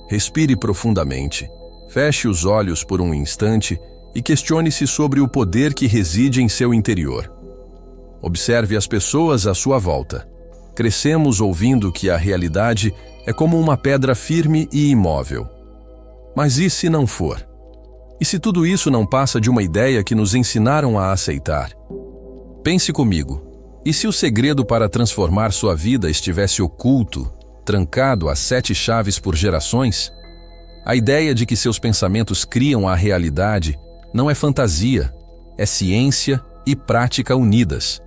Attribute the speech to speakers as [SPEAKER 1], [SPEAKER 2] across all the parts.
[SPEAKER 1] Respire profundamente, feche os olhos por um instante e questione-se sobre o poder que reside em seu interior. Observe as pessoas à sua volta. Crescemos ouvindo que a realidade é como uma pedra firme e imóvel. Mas e se não for? E se tudo isso não passa de uma ideia que nos ensinaram a aceitar? Pense comigo. E se o segredo para transformar sua vida estivesse oculto, trancado a 7 chaves por gerações? A ideia de que seus pensamentos criam a realidade não é fantasia, é ciência e prática unidas.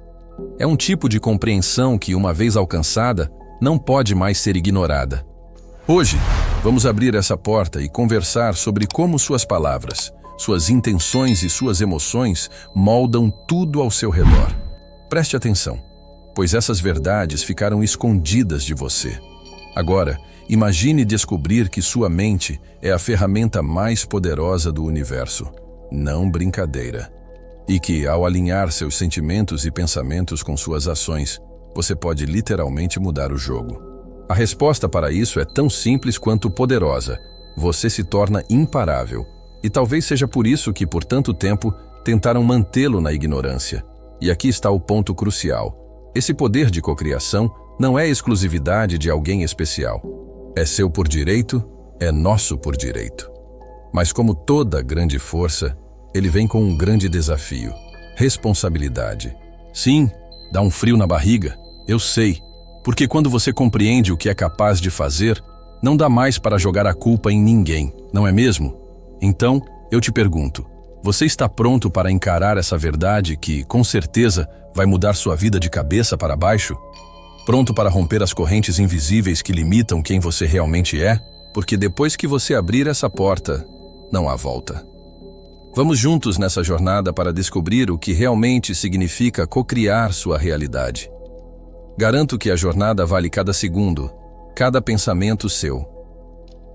[SPEAKER 1] É um tipo de compreensão que, uma vez alcançada, não pode mais ser ignorada. Hoje, vamos abrir essa porta e conversar sobre como suas palavras, suas intenções e suas emoções moldam tudo ao seu redor. Preste atenção, pois essas verdades ficaram escondidas de você. Agora, imagine descobrir que sua mente é a ferramenta mais poderosa do universo. Não brincadeira. E que, ao alinhar seus sentimentos e pensamentos com suas ações, você pode literalmente mudar o jogo. A resposta para isso é tão simples quanto poderosa. Você se torna imparável. E talvez seja por isso que, por tanto tempo, tentaram mantê-lo na ignorância. E aqui está o ponto crucial. Esse poder de cocriação não é exclusividade de alguém especial. É seu por direito, é nosso por direito. Mas como toda grande força, ele vem com um grande desafio: responsabilidade. Sim, dá um frio na barriga, eu sei, porque quando você compreende o que é capaz de fazer, não dá mais para jogar a culpa em ninguém, não é mesmo? Então, eu te pergunto, você está pronto para encarar essa verdade que, com certeza, vai mudar sua vida de cabeça para baixo? Pronto para romper as correntes invisíveis que limitam quem você realmente é? Porque depois que você abrir essa porta, não há volta. Vamos juntos nessa jornada para descobrir o que realmente significa cocriar sua realidade. Garanto que a jornada vale cada segundo, cada pensamento seu.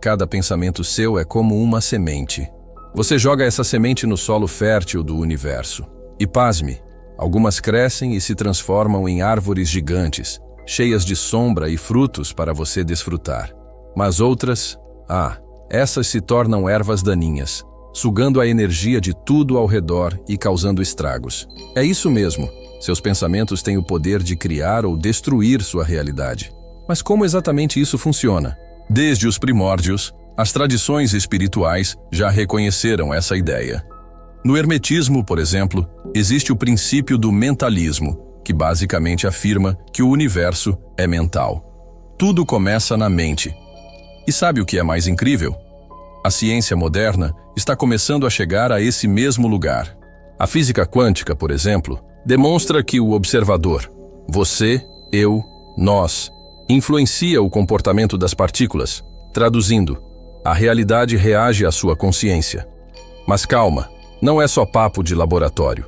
[SPEAKER 1] Cada pensamento seu é como uma semente. Você joga essa semente no solo fértil do universo. E pasme, algumas crescem e se transformam em árvores gigantes, cheias de sombra e frutos para você desfrutar. Mas outras, essas se tornam ervas daninhas, sugando a energia de tudo ao redor e causando estragos. É isso mesmo, seus pensamentos têm o poder de criar ou destruir sua realidade. Mas como exatamente isso funciona? Desde os primórdios, as tradições espirituais já reconheceram essa ideia. No hermetismo, por exemplo, existe o princípio do mentalismo, que basicamente afirma que o universo é mental. Tudo começa na mente. E sabe o que é mais incrível? A ciência moderna está começando a chegar a esse mesmo lugar. A física quântica, por exemplo, demonstra que o observador, você, eu, nós, influencia o comportamento das partículas. Traduzindo, a realidade reage à sua consciência. Mas calma, não é só papo de laboratório.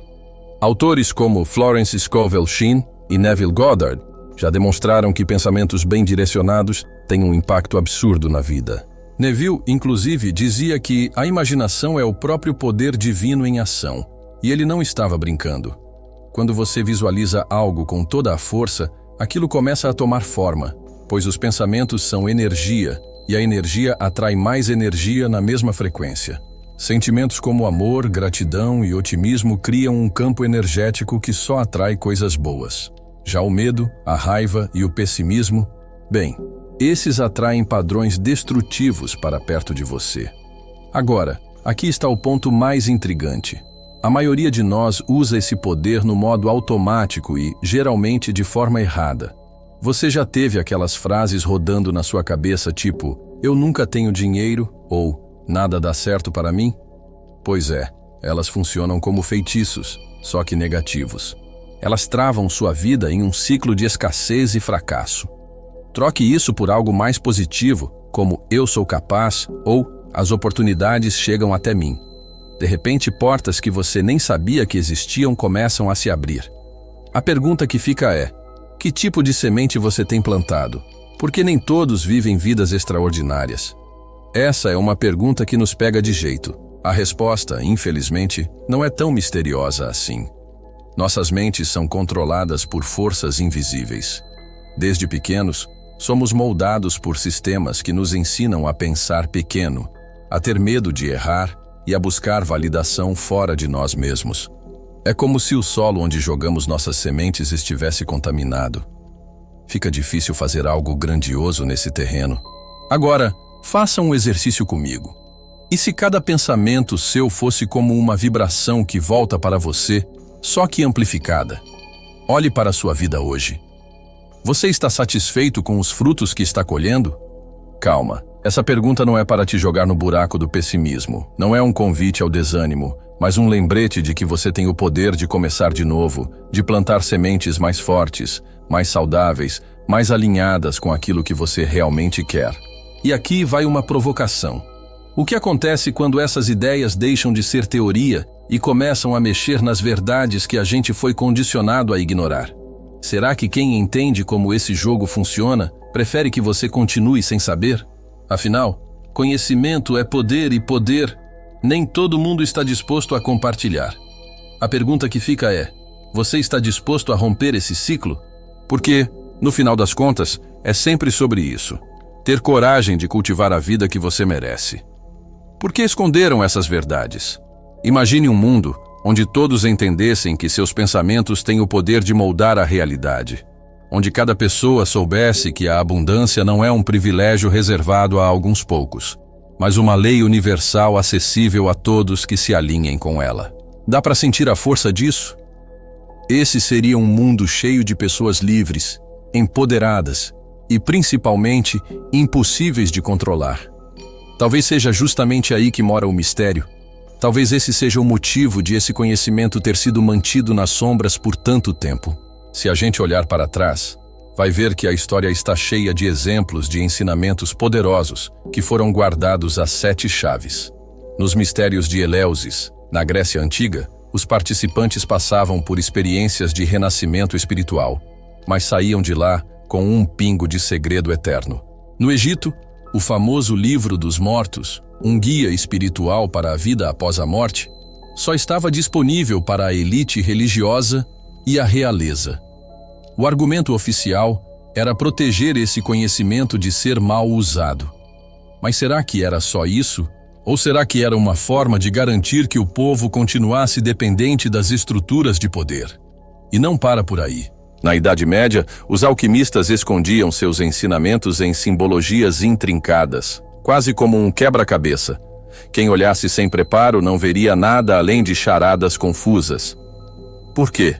[SPEAKER 1] Autores como Florence Scovel Shinn e Neville Goddard já demonstraram que pensamentos bem direcionados têm um impacto absurdo na vida. Neville, inclusive, dizia que a imaginação é o próprio poder divino em ação, e ele não estava brincando. Quando você visualiza algo com toda a força, aquilo começa a tomar forma, pois os pensamentos são energia, e a energia atrai mais energia na mesma frequência. Sentimentos como amor, gratidão e otimismo criam um campo energético que só atrai coisas boas. Já o medo, a raiva e o pessimismo, bem, esses atraem padrões destrutivos para perto de você. Agora, aqui está o ponto mais intrigante. A maioria de nós usa esse poder no modo automático e, geralmente, de forma errada. Você já teve aquelas frases rodando na sua cabeça tipo, eu nunca tenho dinheiro ou nada dá certo para mim? Pois é, elas funcionam como feitiços, só que negativos. Elas travam sua vida em um ciclo de escassez e fracasso. Troque isso por algo mais positivo, como eu sou capaz ou as oportunidades chegam até mim. De repente, portas que você nem sabia que existiam começam a se abrir. A pergunta que fica é, que tipo de semente você tem plantado? Porque nem todos vivem vidas extraordinárias. Essa é uma pergunta que nos pega de jeito. A resposta, infelizmente, não é tão misteriosa assim. Nossas mentes são controladas por forças invisíveis. Desde pequenos, Somos moldados por sistemas que nos ensinam a pensar pequeno, a ter medo de errar e a buscar validação fora de nós mesmos. É como se o solo onde jogamos nossas sementes estivesse contaminado. Fica difícil fazer algo grandioso nesse terreno. Agora, faça um exercício comigo. E se cada pensamento seu fosse como uma vibração que volta para você, só que amplificada? Olhe para a sua vida hoje. Você está satisfeito com os frutos que está colhendo? Calma, essa pergunta não é para te jogar no buraco do pessimismo, não é um convite ao desânimo, mas um lembrete de que você tem o poder de começar de novo, de plantar sementes mais fortes, mais saudáveis, mais alinhadas com aquilo que você realmente quer. E aqui vai uma provocação. O que acontece quando essas ideias deixam de ser teoria e começam a mexer nas verdades que a gente foi condicionado a ignorar? Será que quem entende como esse jogo funciona prefere que você continue sem saber? Afinal, conhecimento é poder e poder nem todo mundo está disposto a compartilhar. A pergunta que fica é: você está disposto a romper esse ciclo? Porque, no final das contas, é sempre sobre isso. Ter coragem de cultivar a vida que você merece. Por que esconderam essas verdades? Imagine um mundo onde todos entendessem que seus pensamentos têm o poder de moldar a realidade. Onde cada pessoa soubesse que a abundância não é um privilégio reservado a alguns poucos, mas uma lei universal acessível a todos que se alinhem com ela. Dá para sentir a força disso? Esse seria um mundo cheio de pessoas livres, empoderadas e, principalmente, impossíveis de controlar. Talvez seja justamente aí que mora o mistério. Talvez esse seja o motivo de esse conhecimento ter sido mantido nas sombras por tanto tempo. Se a gente olhar para trás, vai ver que a história está cheia de exemplos de ensinamentos poderosos que foram guardados às 7 chaves. Nos mistérios de Eleusis, na Grécia Antiga, os participantes passavam por experiências de renascimento espiritual, mas saíam de lá com um pingo de segredo eterno. No Egito, o famoso Livro dos Mortos, um guia espiritual para a vida após a morte, só estava disponível para a elite religiosa e a realeza. O argumento oficial era proteger esse conhecimento de ser mal usado. Mas será que era só isso? Ou será que era uma forma de garantir que o povo continuasse dependente das estruturas de poder? E não para por aí. Na Idade Média, os alquimistas escondiam seus ensinamentos em simbologias intrincadas, quase como um quebra-cabeça. Quem olhasse sem preparo não veria nada além de charadas confusas. Por quê?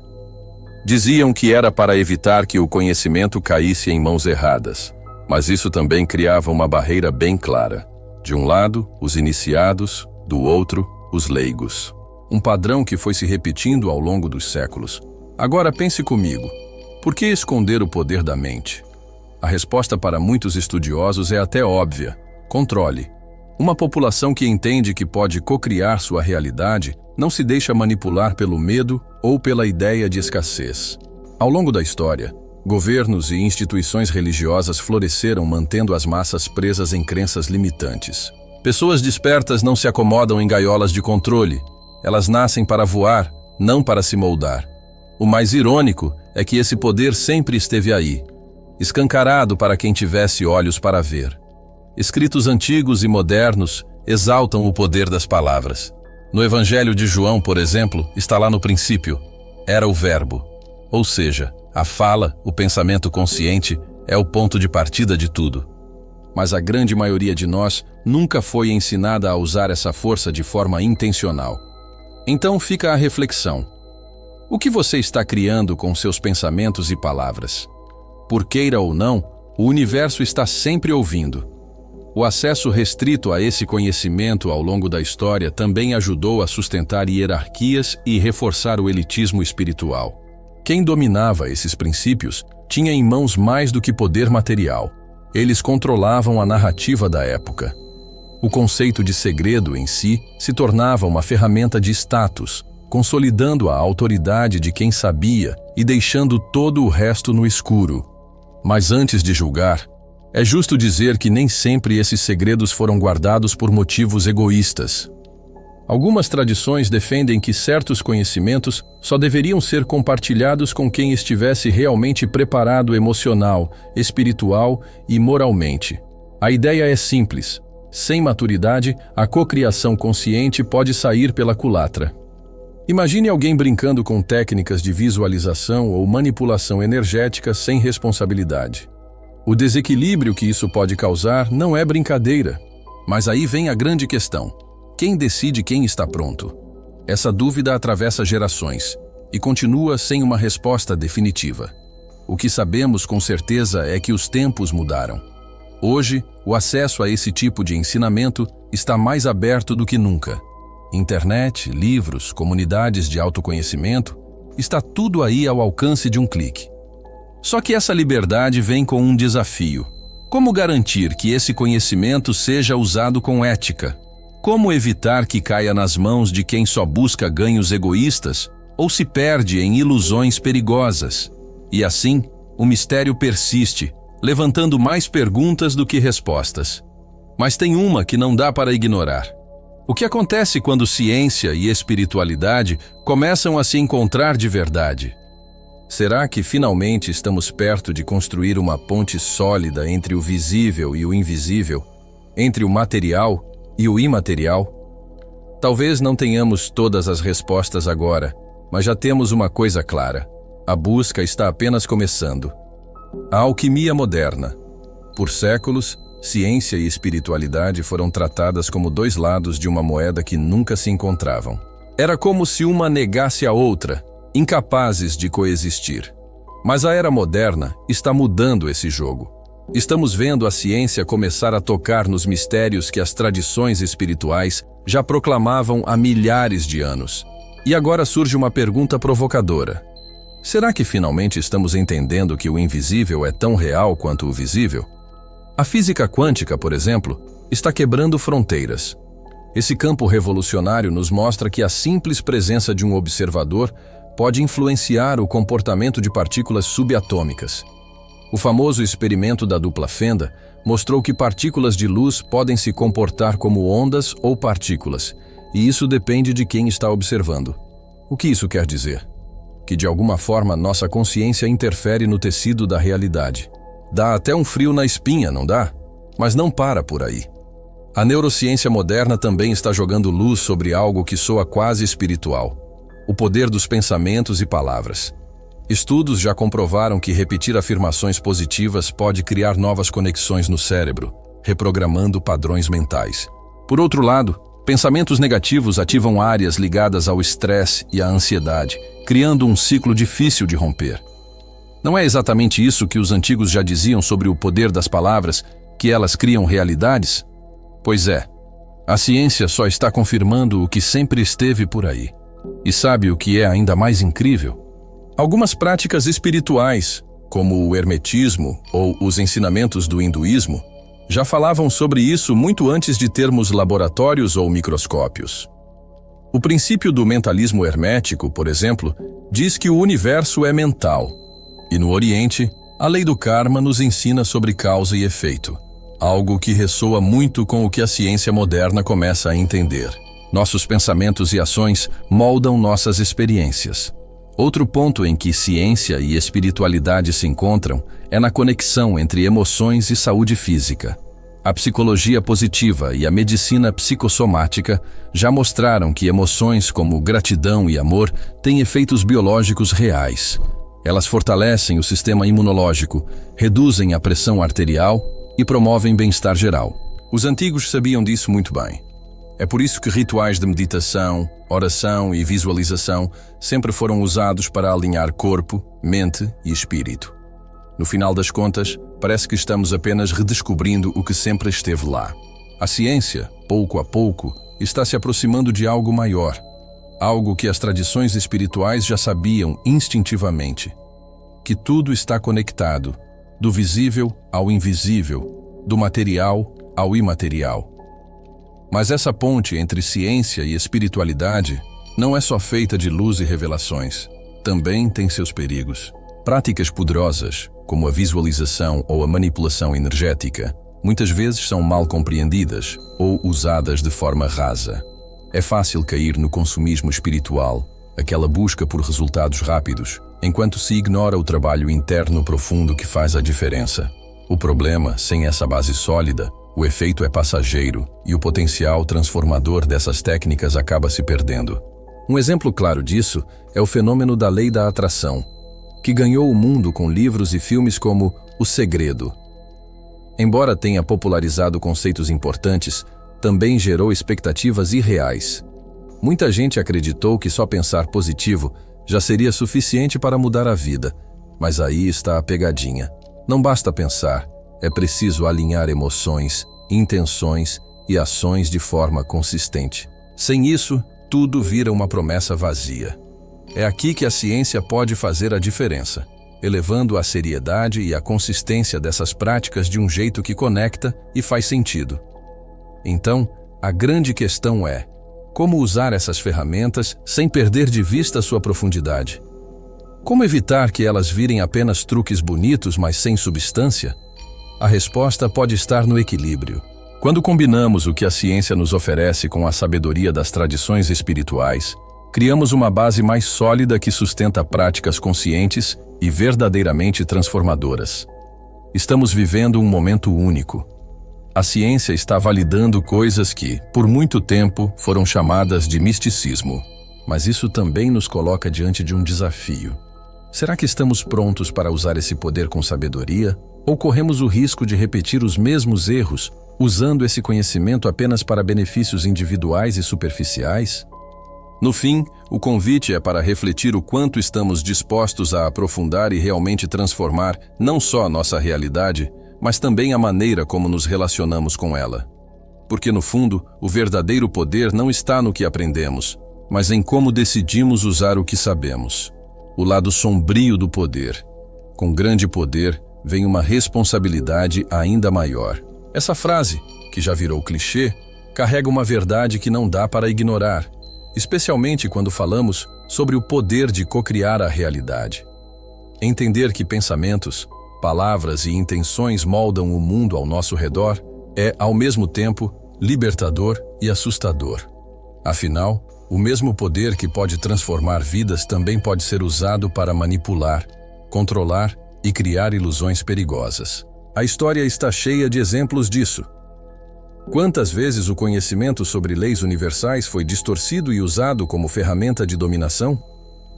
[SPEAKER 1] Diziam que era para evitar que o conhecimento caísse em mãos erradas, mas isso também criava uma barreira bem clara. De um lado, os iniciados, do outro, os leigos. Um padrão que foi se repetindo ao longo dos séculos. Agora pense comigo. Por que esconder o poder da mente? A resposta para muitos estudiosos é até óbvia: controle. Uma população que entende que pode cocriar sua realidade não se deixa manipular pelo medo ou pela ideia de escassez. Ao longo da história, governos e instituições religiosas floresceram mantendo as massas presas em crenças limitantes. Pessoas despertas não se acomodam em gaiolas de controle. Elas nascem para voar, não para se moldar. O mais irônico é que esse poder sempre esteve aí, escancarado para quem tivesse olhos para ver. Escritos antigos e modernos exaltam o poder das palavras. No Evangelho de João, por exemplo, está lá no princípio: era o Verbo. Ou seja, a fala, o pensamento consciente, é o ponto de partida de tudo. Mas a grande maioria de nós nunca foi ensinada a usar essa força de forma intencional. Então fica a reflexão. O que você está criando com seus pensamentos e palavras? Por queira ou não, o universo está sempre ouvindo. O acesso restrito a esse conhecimento ao longo da história também ajudou a sustentar hierarquias e reforçar o elitismo espiritual. Quem dominava esses princípios tinha em mãos mais do que poder material. Eles controlavam a narrativa da época. O conceito de segredo em si se tornava uma ferramenta de status, consolidando a autoridade de quem sabia e deixando todo o resto no escuro. Mas antes de julgar, é justo dizer que nem sempre esses segredos foram guardados por motivos egoístas. Algumas tradições defendem que certos conhecimentos só deveriam ser compartilhados com quem estivesse realmente preparado emocional, espiritual e moralmente. A ideia é simples. Sem maturidade, a cocriação consciente pode sair pela culatra. Imagine alguém brincando com técnicas de visualização ou manipulação energética sem responsabilidade. O desequilíbrio que isso pode causar não é brincadeira. Mas aí vem a grande questão. Quem decide quem está pronto? Essa dúvida atravessa gerações e continua sem uma resposta definitiva. O que sabemos com certeza é que os tempos mudaram. Hoje, o acesso a esse tipo de ensinamento está mais aberto do que nunca. Internet, livros, comunidades de autoconhecimento, está tudo aí ao alcance de um clique. Só que essa liberdade vem com um desafio. Como garantir que esse conhecimento seja usado com ética? Como evitar que caia nas mãos de quem só busca ganhos egoístas ou se perde em ilusões perigosas? E assim, o mistério persiste, levantando mais perguntas do que respostas. Mas tem uma que não dá para ignorar. O que acontece quando ciência e espiritualidade começam a se encontrar de verdade? Será que finalmente estamos perto de construir uma ponte sólida entre o visível e o invisível, entre o material e o imaterial? Talvez não tenhamos todas as respostas agora, mas já temos uma coisa clara. A busca está apenas começando. A alquimia moderna. Por séculos, ciência e espiritualidade foram tratadas como dois lados de uma moeda que nunca se encontravam. Era como se uma negasse a outra, incapazes de coexistir. Mas a era moderna está mudando esse jogo. Estamos vendo a ciência começar a tocar nos mistérios que as tradições espirituais já proclamavam há milhares de anos. E agora surge uma pergunta provocadora. Será que finalmente estamos entendendo que o invisível é tão real quanto o visível? A física quântica, por exemplo, está quebrando fronteiras. Esse campo revolucionário nos mostra que a simples presença de um observador pode influenciar o comportamento de partículas subatômicas. O famoso experimento da dupla fenda mostrou que partículas de luz podem se comportar como ondas ou partículas, e isso depende de quem está observando. O que isso quer dizer? Que de alguma forma nossa consciência interfere no tecido da realidade. Dá até um frio na espinha, não dá? Mas não para por aí. A neurociência moderna também está jogando luz sobre algo que soa quase espiritual: o poder dos pensamentos e palavras. Estudos já comprovaram que repetir afirmações positivas pode criar novas conexões no cérebro, reprogramando padrões mentais. Por outro lado, pensamentos negativos ativam áreas ligadas ao estresse e à ansiedade, criando um ciclo difícil de romper. Não é exatamente isso que os antigos já diziam sobre o poder das palavras, que elas criam realidades? Pois é, a ciência só está confirmando o que sempre esteve por aí. E sabe o que é ainda mais incrível? Algumas práticas espirituais, como o hermetismo ou os ensinamentos do hinduísmo, já falavam sobre isso muito antes de termos laboratórios ou microscópios. O princípio do mentalismo hermético, por exemplo, diz que o universo é mental. E no Oriente, a lei do karma nos ensina sobre causa e efeito, algo que ressoa muito com o que a ciência moderna começa a entender. Nossos pensamentos e ações moldam nossas experiências. Outro ponto em que ciência e espiritualidade se encontram é na conexão entre emoções e saúde física. A psicologia positiva e a medicina psicossomática já mostraram que emoções como gratidão e amor têm efeitos biológicos reais. Elas fortalecem o sistema imunológico, reduzem a pressão arterial e promovem bem-estar geral. Os antigos sabiam disso muito bem. É por isso que rituais de meditação, oração e visualização sempre foram usados para alinhar corpo, mente e espírito. No final das contas, parece que estamos apenas redescobrindo o que sempre esteve lá. A ciência, pouco a pouco, está se aproximando de algo maior, algo que as tradições espirituais já sabiam instintivamente, que tudo está conectado, do visível ao invisível, do material ao imaterial. Mas essa ponte entre ciência e espiritualidade não é só feita de luz e revelações. Também tem seus perigos. Práticas poderosas, como a visualização ou a manipulação energética, muitas vezes são mal compreendidas ou usadas de forma rasa. É fácil cair no consumismo espiritual, aquela busca por resultados rápidos, enquanto se ignora o trabalho interno profundo que faz a diferença. O problema, sem essa base sólida, o efeito é passageiro e o potencial transformador dessas técnicas acaba se perdendo. Um exemplo claro disso é o fenômeno da lei da atração, que ganhou o mundo com livros e filmes como O Segredo. Embora tenha popularizado conceitos importantes, também gerou expectativas irreais. Muita gente acreditou que só pensar positivo já seria suficiente para mudar a vida, mas aí está a pegadinha. Não basta pensar, é preciso alinhar emoções, intenções e ações de forma consistente. Sem isso, tudo vira uma promessa vazia. É aqui que a ciência pode fazer a diferença, elevando a seriedade e a consistência dessas práticas de um jeito que conecta e faz sentido. Então, a grande questão é: como usar essas ferramentas sem perder de vista sua profundidade? Como evitar que elas virem apenas truques bonitos, mas sem substância? A resposta pode estar no equilíbrio. Quando combinamos o que a ciência nos oferece com a sabedoria das tradições espirituais, criamos uma base mais sólida que sustenta práticas conscientes e verdadeiramente transformadoras. Estamos vivendo um momento único. A ciência está validando coisas que, por muito tempo, foram chamadas de misticismo. Mas isso também nos coloca diante de um desafio. Será que estamos prontos para usar esse poder com sabedoria? Ou corremos o risco de repetir os mesmos erros, usando esse conhecimento apenas para benefícios individuais e superficiais? No fim, o convite é para refletir o quanto estamos dispostos a aprofundar e realmente transformar não só a nossa realidade, mas também a maneira como nos relacionamos com ela. Porque, no fundo, o verdadeiro poder não está no que aprendemos, mas em como decidimos usar o que sabemos. O lado sombrio do poder. Com grande poder, vem uma responsabilidade ainda maior. Essa frase, que já virou clichê, carrega uma verdade que não dá para ignorar, especialmente quando falamos sobre o poder de cocriar a realidade. Entender que pensamentos, palavras e intenções moldam o mundo ao nosso redor é, ao mesmo tempo, libertador e assustador. Afinal, o mesmo poder que pode transformar vidas também pode ser usado para manipular, controlar e criar ilusões perigosas. A história está cheia de exemplos disso. Quantas vezes o conhecimento sobre leis universais foi distorcido e usado como ferramenta de dominação?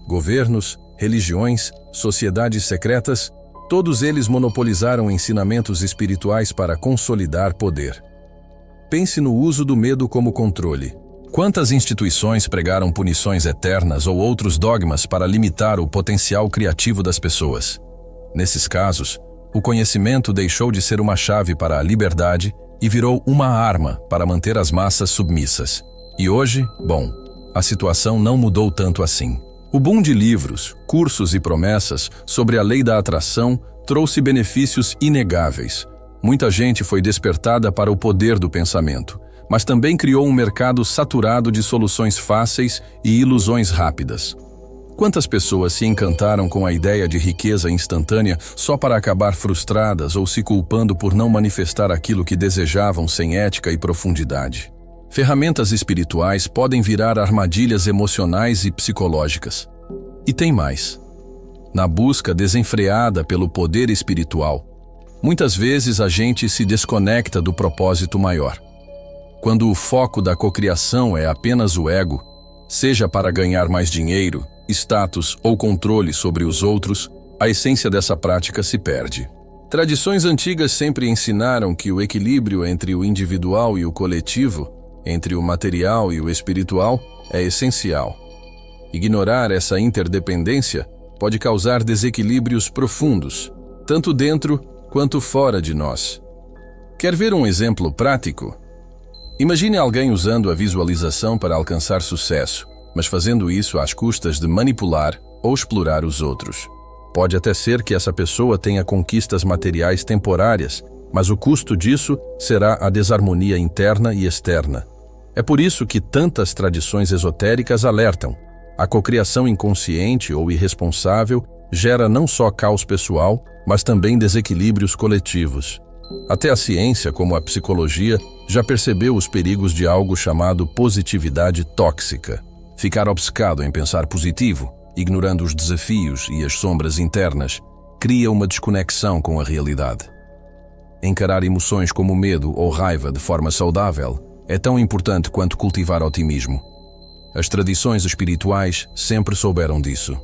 [SPEAKER 1] Governos, religiões, sociedades secretas, todos eles monopolizaram ensinamentos espirituais para consolidar poder. Pense no uso do medo como controle. Quantas instituições pregaram punições eternas ou outros dogmas para limitar o potencial criativo das pessoas? Nesses casos, o conhecimento deixou de ser uma chave para a liberdade e virou uma arma para manter as massas submissas. E hoje, a situação não mudou tanto assim. O boom de livros, cursos e promessas sobre a lei da atração trouxe benefícios inegáveis. Muita gente foi despertada para o poder do pensamento, mas também criou um mercado saturado de soluções fáceis e ilusões rápidas. Quantas pessoas se encantaram com a ideia de riqueza instantânea só para acabar frustradas ou se culpando por não manifestar aquilo que desejavam sem ética e profundidade? Ferramentas espirituais podem virar armadilhas emocionais e psicológicas. E tem mais. Na busca desenfreada pelo poder espiritual, muitas vezes a gente se desconecta do propósito maior. Quando o foco da cocriação é apenas o ego, seja para ganhar mais dinheiro, status ou controle sobre os outros, a essência dessa prática se perde. Tradições antigas sempre ensinaram que o equilíbrio entre o individual e o coletivo, entre o material e o espiritual, é essencial. Ignorar essa interdependência pode causar desequilíbrios profundos, tanto dentro quanto fora de nós. Quer ver um exemplo prático? Imagine alguém usando a visualização para alcançar sucesso, mas fazendo isso às custas de manipular ou explorar os outros. Pode até ser que essa pessoa tenha conquistas materiais temporárias, mas o custo disso será a desarmonia interna e externa. É por isso que tantas tradições esotéricas alertam: a cocriação inconsciente ou irresponsável gera não só caos pessoal, mas também desequilíbrios coletivos. Até a ciência, como a psicologia, já percebeu os perigos de algo chamado positividade tóxica. Ficar obcecado em pensar positivo, ignorando os desafios e as sombras internas, cria uma desconexão com a realidade. Encarar emoções como medo ou raiva de forma saudável é tão importante quanto cultivar otimismo. As tradições espirituais sempre souberam disso.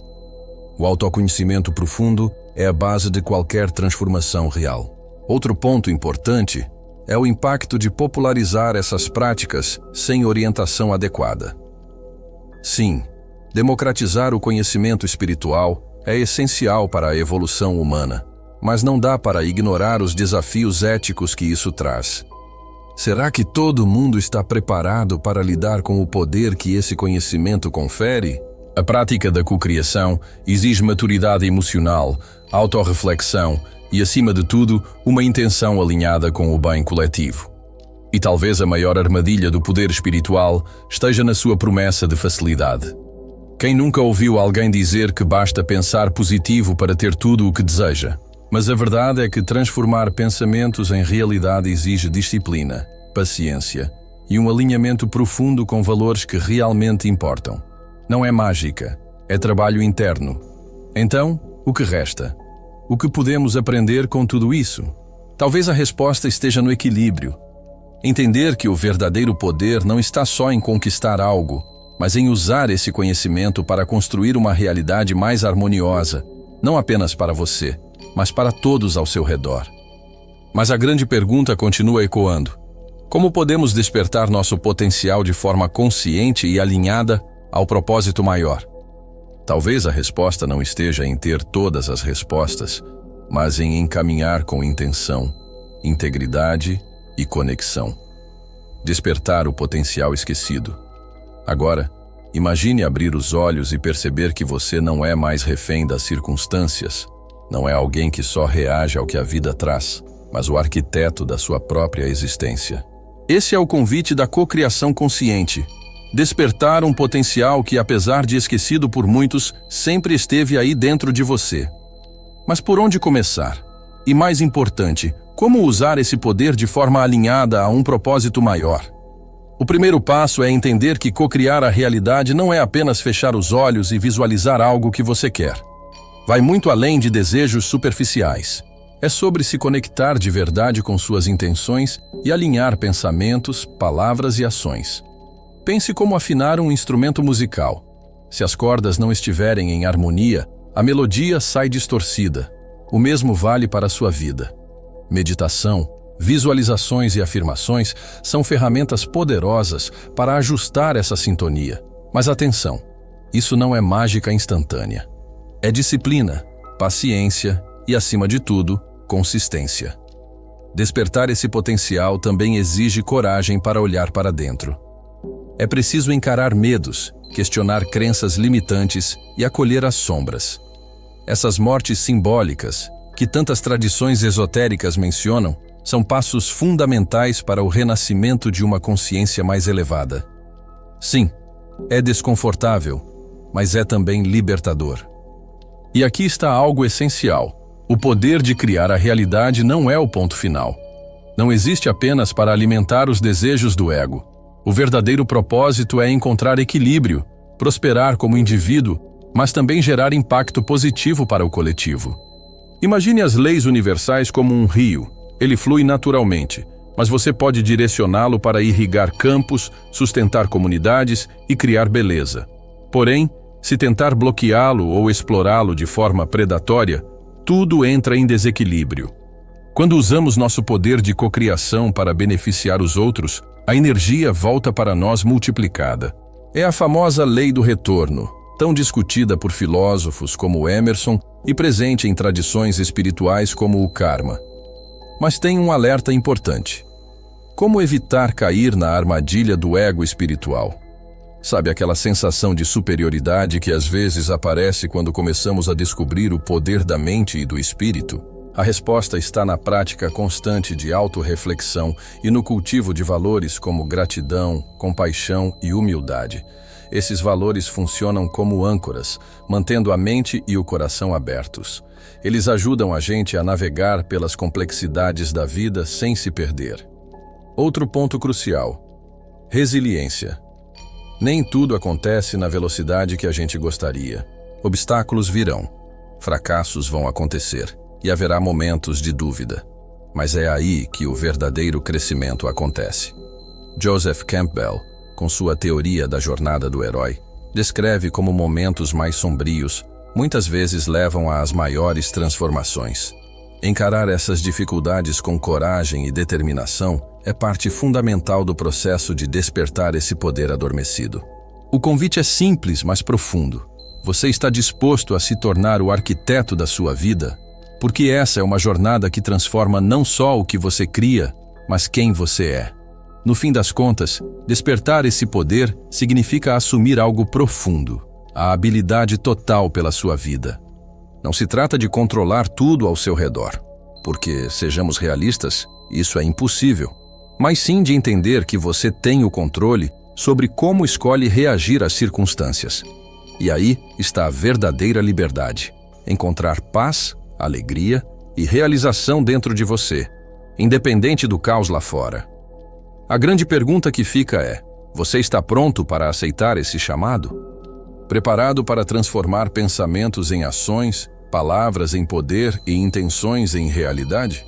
[SPEAKER 1] O autoconhecimento profundo é a base de qualquer transformação real. Outro ponto importante é o impacto de popularizar essas práticas sem orientação adequada. Sim, democratizar o conhecimento espiritual é essencial para a evolução humana, mas não dá para ignorar os desafios éticos que isso traz. Será que todo mundo está preparado para lidar com o poder que esse conhecimento confere? A prática da cocriação exige maturidade emocional, autorreflexão e, acima de tudo, uma intenção alinhada com o bem coletivo. E talvez a maior armadilha do poder espiritual esteja na sua promessa de facilidade. Quem nunca ouviu alguém dizer que basta pensar positivo para ter tudo o que deseja? Mas a verdade é que transformar pensamentos em realidade exige disciplina, paciência e um alinhamento profundo com valores que realmente importam. Não é mágica, é trabalho interno. Então, o que resta? O que podemos aprender com tudo isso? Talvez a resposta esteja no equilíbrio. Entender que o verdadeiro poder não está só em conquistar algo, mas em usar esse conhecimento para construir uma realidade mais harmoniosa, não apenas para você, mas para todos ao seu redor. Mas a grande pergunta continua ecoando. Como podemos despertar nosso potencial de forma consciente e alinhada ao propósito maior? Talvez a resposta não esteja em ter todas as respostas, mas em encaminhar com intenção, integridade e conexão. Despertar o potencial esquecido. Agora, imagine abrir os olhos e perceber que você não é mais refém das circunstâncias, não é alguém que só reage ao que a vida traz, mas o arquiteto da sua própria existência. Esse é o convite da cocriação consciente. Despertar um potencial que, apesar de esquecido por muitos, sempre esteve aí dentro de você. Mas por onde começar? E mais importante, como usar esse poder de forma alinhada a um propósito maior? O primeiro passo é entender que cocriar a realidade não é apenas fechar os olhos e visualizar algo que você quer. Vai muito além de desejos superficiais. É sobre se conectar de verdade com suas intenções e alinhar pensamentos, palavras e ações. Pense como afinar um instrumento musical. Se as cordas não estiverem em harmonia, a melodia sai distorcida. O mesmo vale para a sua vida. Meditação, visualizações e afirmações são ferramentas poderosas para ajustar essa sintonia. Mas atenção, isso não é mágica instantânea. É disciplina, paciência e, acima de tudo, consistência. Despertar esse potencial também exige coragem para olhar para dentro. É preciso encarar medos, questionar crenças limitantes e acolher as sombras. Essas mortes simbólicas, que tantas tradições esotéricas mencionam, são passos fundamentais para o renascimento de uma consciência mais elevada. Sim, é desconfortável, mas é também libertador. E aqui está algo essencial. O poder de criar a realidade não é o ponto final. Não existe apenas para alimentar os desejos do ego. O verdadeiro propósito é encontrar equilíbrio, prosperar como indivíduo, mas também gerar impacto positivo para o coletivo. Imagine as leis universais como um rio. Ele flui naturalmente, mas você pode direcioná-lo para irrigar campos, sustentar comunidades e criar beleza. Porém, se tentar bloqueá-lo ou explorá-lo de forma predatória, tudo entra em desequilíbrio. Quando usamos nosso poder de cocriação para beneficiar os outros, a energia volta para nós multiplicada. É a famosa lei do retorno, tão discutida por filósofos como Emerson e presente em tradições espirituais como o karma. Mas tem um alerta importante. Como evitar cair na armadilha do ego espiritual? Sabe aquela sensação de superioridade que às vezes aparece quando começamos a descobrir o poder da mente e do espírito? A resposta está na prática constante de autorreflexão e no cultivo de valores como gratidão, compaixão e humildade. Esses valores funcionam como âncoras, mantendo a mente e o coração abertos. Eles ajudam a gente a navegar pelas complexidades da vida sem se perder. Outro ponto crucial: resiliência. Nem tudo acontece na velocidade que a gente gostaria. Obstáculos virão, fracassos vão acontecer e haverá momentos de dúvida. Mas é aí que o verdadeiro crescimento acontece. Joseph Campbell, com sua teoria da jornada do herói, descreve como momentos mais sombrios muitas vezes levam às maiores transformações. Encarar essas dificuldades com coragem e determinação é parte fundamental do processo de despertar esse poder adormecido. O convite é simples, mas profundo. Você está disposto a se tornar o arquiteto da sua vida? Porque essa é uma jornada que transforma não só o que você cria, mas quem você é. No fim das contas, despertar esse poder significa assumir algo profundo, a habilidade total pela sua vida. Não se trata de controlar tudo ao seu redor, porque, sejamos realistas, isso é impossível. Mas sim de entender que você tem o controle sobre como escolhe reagir às circunstâncias. E aí está a verdadeira liberdade: encontrar paz, alegria e realização dentro de você, independente do caos lá fora. A grande pergunta que fica é: você está pronto para aceitar esse chamado? Preparado para transformar pensamentos em ações, palavras em poder e intenções em realidade?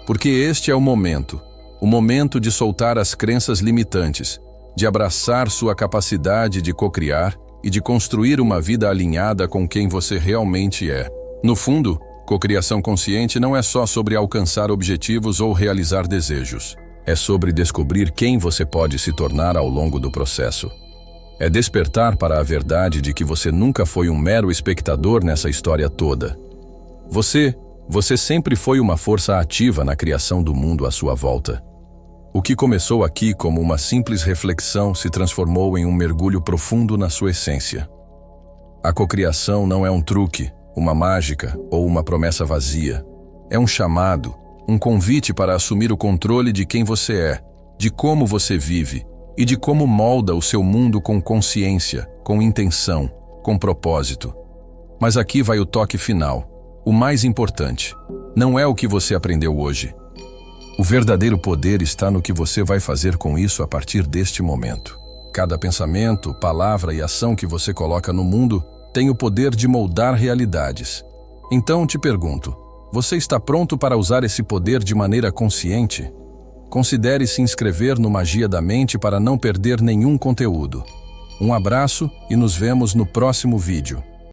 [SPEAKER 1] Porque este é o momento de soltar as crenças limitantes, de abraçar sua capacidade de cocriar e de construir uma vida alinhada com quem você realmente é. No fundo, cocriação consciente não é só sobre alcançar objetivos ou realizar desejos. É sobre descobrir quem você pode se tornar ao longo do processo. É despertar para a verdade de que você nunca foi um mero espectador nessa história toda. Você sempre foi uma força ativa na criação do mundo à sua volta. O que começou aqui como uma simples reflexão se transformou em um mergulho profundo na sua essência. A cocriação não é um truque, uma mágica ou uma promessa vazia. É um chamado, um convite para assumir o controle de quem você é, de como você vive e de como molda o seu mundo com consciência, com intenção, com propósito. Mas aqui vai o toque final. O mais importante: não é o que você aprendeu hoje. O verdadeiro poder está no que você vai fazer com isso a partir deste momento. Cada pensamento, palavra e ação que você coloca no mundo tem o poder de moldar realidades. Então te pergunto: você está pronto para usar esse poder de maneira consciente? Considere se inscrever no Magia da Mente para não perder nenhum conteúdo. Um abraço e nos vemos no próximo vídeo.